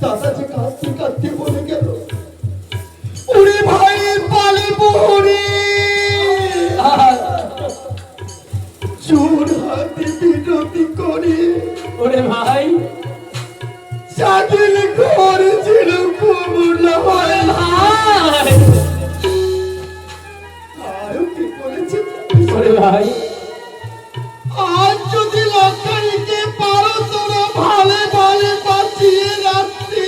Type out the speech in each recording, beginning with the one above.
দাদা যে কাঁদতে কাঁদতে বলে গেল, ওরে ভাই পালে বুড়ি জোর হাতে বিনতি করি, ওরে ভাই চাঁদের ঘর ছিল কমলা হয় ভাই, আরো কি করেছে ওরে ভাই আজ যদি লক্ষ্মীকে পারো তোরা ভালে ভালে বাঁচিয়ে রাখতে,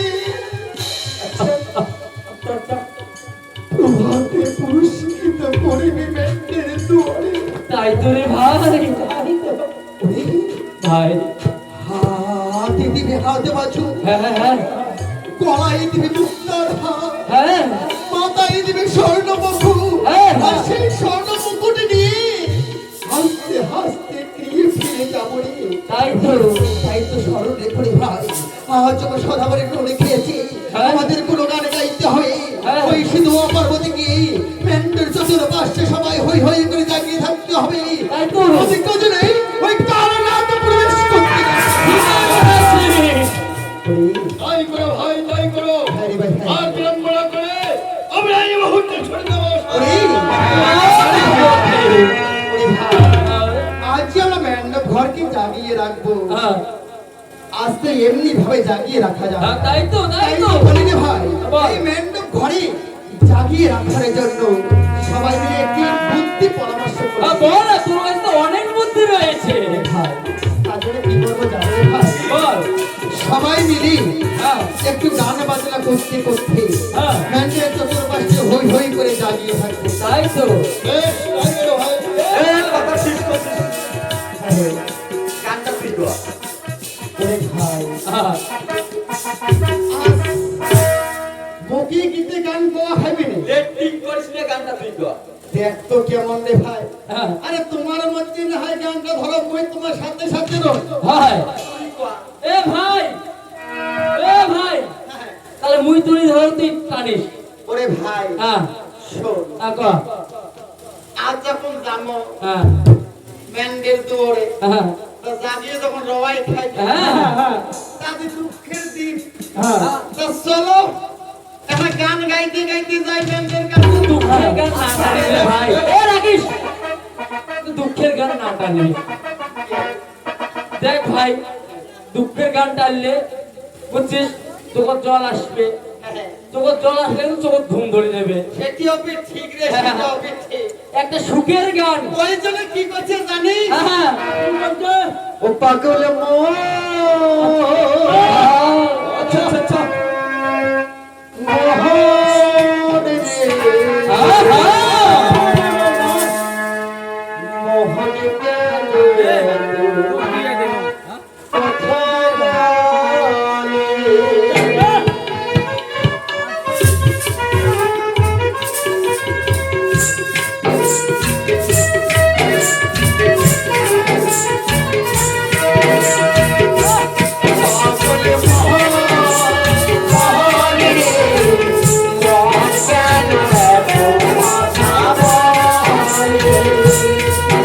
প্রভাতে পুরস্কৃত করিবি মেন্টের দুয়ারে। তাই তো রে ভাই, ভাই হাতে দিবি হাতে বাছু, হ্যাঁ গলায় দিবি মুক্তার হাত, হ্যাঁ মাথায় দিবি স্বর্ণ মুকুট, হ্যাঁ। আর সেই স্বর্ণ মুকুট নিয়ে হাসতে হাসতে নিয়ে ফিরে যাবো রে। তাই তো স্মরণ রেখে ভাই, আজ যখন সদাগরের গ্রহণে খেয়েছি, হ্যাঁ। আমাদের কোনো গানে গাইতে হয়, হ্যাঁ। ওই সিধু পার্বতী কি মেন্টের চতুর্পাশে সবাই হই হই করে জাগিয়ে থাকতে হবে। তাই তো। আমাদের কাজে ওই কালো রাত প্রবেশ করতে তাই করো ভাই, তাই করো। হ্যাঁ রে ভাই, হ্যাঁ। আর বিড়ম্বনা করে আমরা এই মুহূর্তে ছুটে যাবো। ওরে, আজ আমরা ম্যান্ডব ঘরকে জাগিয়ে রাখবো, হ্যাঁ আজ তো এমনি ভাবে জাগিয়ে রাখা যায়। তাই তো তাই তো বলি রে ভাই, এই ম্যান্ডব ঘরে জাগিয়ে রাখার জন্য সবাই মিলে একটি বুদ্ধি পরামর্শ করি। বল না, তোর কাছে তো অনেক বুদ্ধি রয়েছে। ভাই, তারপরে কি করবো জানো ভাই? বল। সবাই মিলে হ্যাঁ একটু গান বাজনা করতে করতে হ্যাঁ। ম্যান্ডের চতুর্পাশে হই হই করে জাগিয়ে থাকবো। তাই তো বেশ, তাই করো ভাই। কথা শেষ করছিস, গানটা তুই গা। ওরে ভাই, হ্যাঁ মুখে গীতে গান গাওয়া হবে না। লেটিং করিস না, গানটা তুই গা। দেখ তো কেমন রে ভাই, হ্যাঁ আরে তোমার মধ্যে না হয় গানটা ধরো, মই তোমার সাথে সাথে রই। ভাই তুই গা। এ ভাই, এ ভাই, তাহলে মুই তুই ধর, তুই টানিস। ওরে ভাই, হ্যাঁ শোন, কর। আজ যখন যাবো হ্যাঁ ম্যান্ডের দৌড়ে, হ্যাঁ তো জাগিয়ে যখন রবাই খাই, হ্যাঁ তাদের দুঃখের দিন, হ্যাঁ তো চলো একটা গান গাইতে গাইতে যাই ম্যান্ডের কাছে। দুঃখের গান না টানিস রে ভাই। এ রাখিস, দুঃখের গান না টানিস। দেখ ভাই, দুঃখের গান টানলে বুঝছিস তোর জল আসবে, তোর জল আসলে তোর ঘুম ধরে নেবে। সেটিও কি ঠিক রে, সেটাও কি ঠিক। একটা সুখের গান। ওই জন্য কি করছে জানিস? হ্যাঁ কি বলছে? ও পাগল মন, আচ্ছা আচ্ছা আচ্ছা। মোহন রে, মোহন গেলে কোথায় বলে?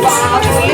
বাবু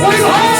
ওই ভাই